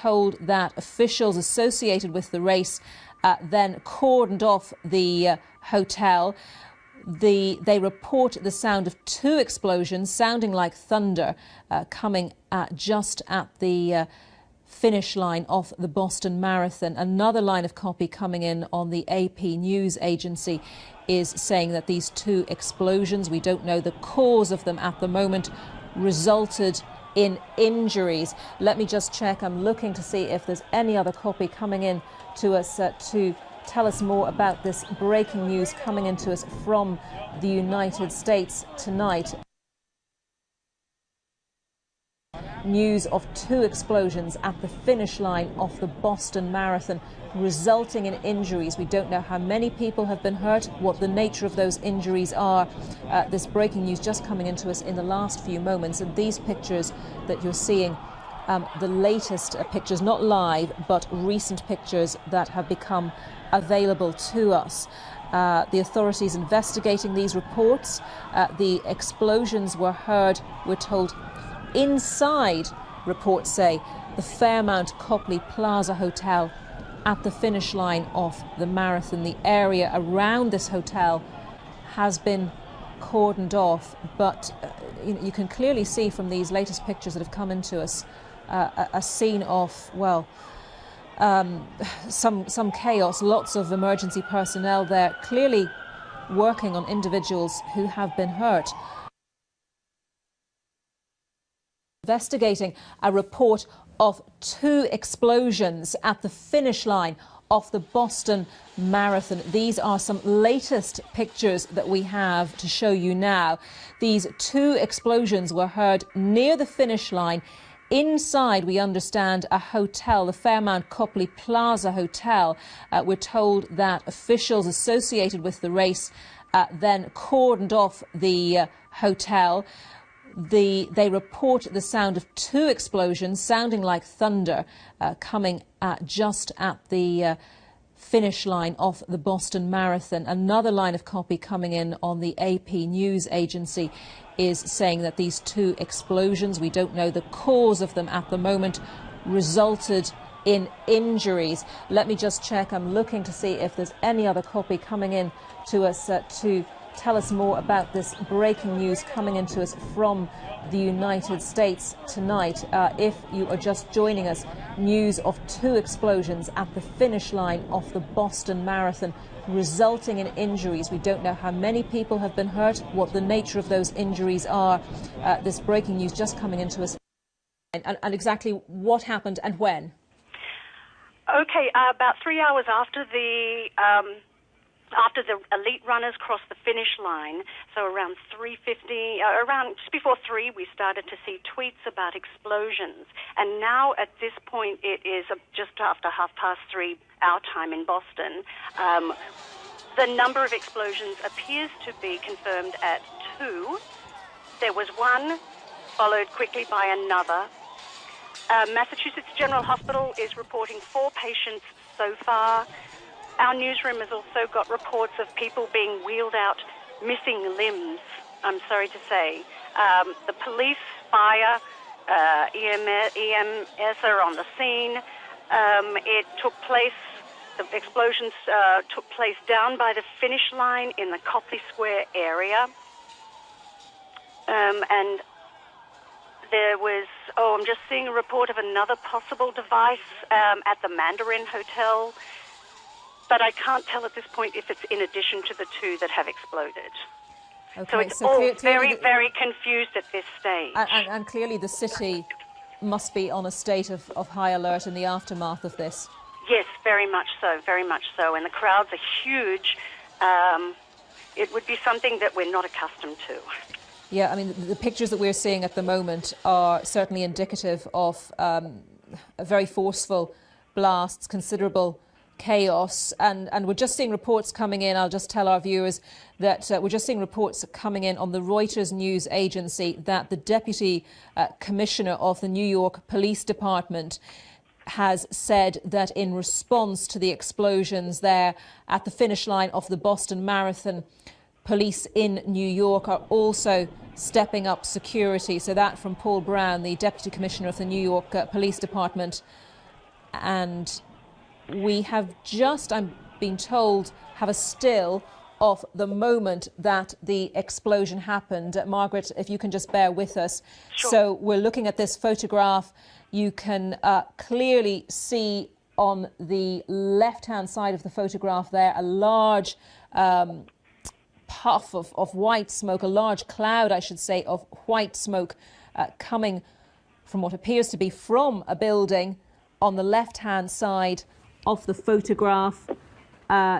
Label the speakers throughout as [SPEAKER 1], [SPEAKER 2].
[SPEAKER 1] told that officials associated with the race then cordoned off the hotel. They report the sound of two explosions sounding like thunder coming just at the finish line of the Boston Marathon. Another line of copy coming in on the AP news agency is saying that these two explosions, we don't know the cause of them at the moment, resulted in injuries. Let me just check. I'm looking to see if there's any other copy coming in to us to tell us more about this breaking news coming into us from the United States tonight. News of two explosions at the finish line of the Boston Marathon, resulting in injuries. We don't know how many people have been hurt, what the nature of those injuries are. This breaking news just coming into us in the last few moments. And these pictures that you're seeing, the latest pictures, not live, but recent pictures that have become available to us. The authorities investigating these reports. The explosions were heard, we're told, inside, reports say, the Fairmount Copley Plaza Hotel at the finish line of the marathon. The area around this hotel has been cordoned off, but you can clearly see from these latest pictures that have come into us a scene of, well, some chaos, lots of emergency personnel there, clearly working on individuals who have been hurt. Investigating a report of two explosions at the finish line of the Boston Marathon. These are some latest pictures that we have to show you now. These two explosions were heard near the finish line. Inside, we understand, a hotel, the Fairmount Copley Plaza Hotel. We're told that officials associated with the race then cordoned off the hotel. They report the sound of two explosions sounding like thunder coming just at the finish line of the Boston Marathon. Another line of copy coming in on the AP news agency is saying that these two explosions, we don't know the cause of them at the moment, resulted in injuries. Let me just check. I'm looking to see if there's any other copy coming in to us to tell us more about this breaking news coming into us from the United States tonight. If you are just joining us, news of two explosions at the finish line of the Boston Marathon, resulting in injuries. We don't know how many people have been hurt, what the nature of those injuries are. This breaking news just coming into us, and exactly what happened and when.
[SPEAKER 2] Okay, about 3 hours after the elite runners crossed the finish line, so around 3:50, around just before 3, we started to see tweets about explosions. And now at this point, it is just after 3:30 our time in Boston. The number of explosions appears to be confirmed at 2. There was one, followed quickly by another. Massachusetts General Hospital is reporting 4 patients so far. Our newsroom has also got reports of people being wheeled out missing limbs, I'm sorry to say. The police, fire, EMS are on the scene. The explosions took place down by the finish line in the Copley Square area. And there was, I'm just seeing a report of another possible device at the Mandarin Hotel. But I can't tell at this point if it's in addition to the 2 that have exploded. Okay, so it's all very, very confused at this stage.
[SPEAKER 1] And clearly the city must be on a state of high alert in the aftermath of this.
[SPEAKER 2] Yes, very much so, very much so. And the crowds are huge. It would be something that we're not accustomed to.
[SPEAKER 1] Yeah, I mean, the pictures that we're seeing at the moment are certainly indicative of very forceful blasts, considerable chaos, and we're just seeing reports coming in. I'll just tell our viewers that we're just seeing reports coming in on the Reuters news agency that the Deputy Commissioner of the New York Police Department has said that in response to the explosions there at the finish line of the Boston Marathon, police in New York are also stepping up security. So that from Paul Brown, the Deputy Commissioner of the New York Police Department. and we have just, I'm being told, have a still of the moment that the explosion happened. Margaret, if you can just bear with us.
[SPEAKER 2] Sure.
[SPEAKER 1] So we're looking at this photograph. You can clearly see on the left-hand side of the photograph there a large puff of white smoke, a large cloud, I should say, of white smoke coming from what appears to be from a building. On the left-hand side of the photograph,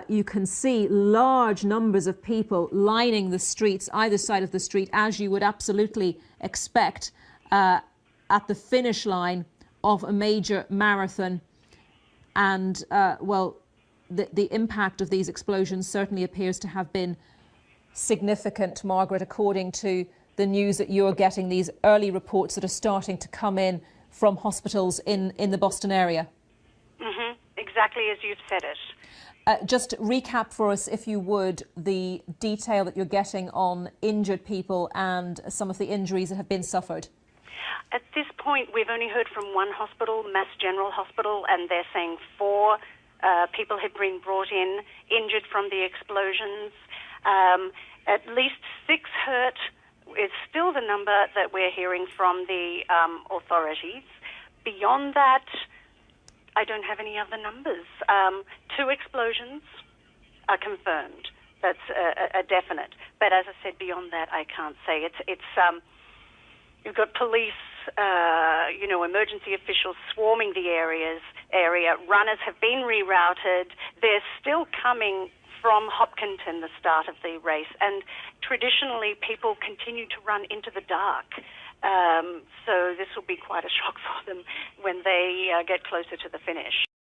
[SPEAKER 1] you can see large numbers of people lining the streets, either side of the street, as you would absolutely expect at the finish line of a major marathon. And, well, the impact of these explosions certainly appears to have been significant, Margaret, according to the news that you're getting, these early reports that are starting to come in from hospitals in the Boston area.
[SPEAKER 2] Exactly as you've said it.
[SPEAKER 1] Just recap for us, if you would, the detail that you're getting on injured people and some of the injuries that have been suffered.
[SPEAKER 2] At this point, we've only heard from one hospital, Mass General Hospital, and they're saying 4 people had been brought in, injured from the explosions. At least 6 hurt is still the number that we're hearing from the authorities. Beyond that, I don't have any other numbers. 2 explosions are confirmed. That's a definite. But as I said, beyond that, I can't say. You've got police, emergency officials swarming the area. Runners have been rerouted. They're still coming from Hopkinton, the start of the race. And traditionally, people continue to run into the dark. So this will be quite a shock for them when they get closer to the finish.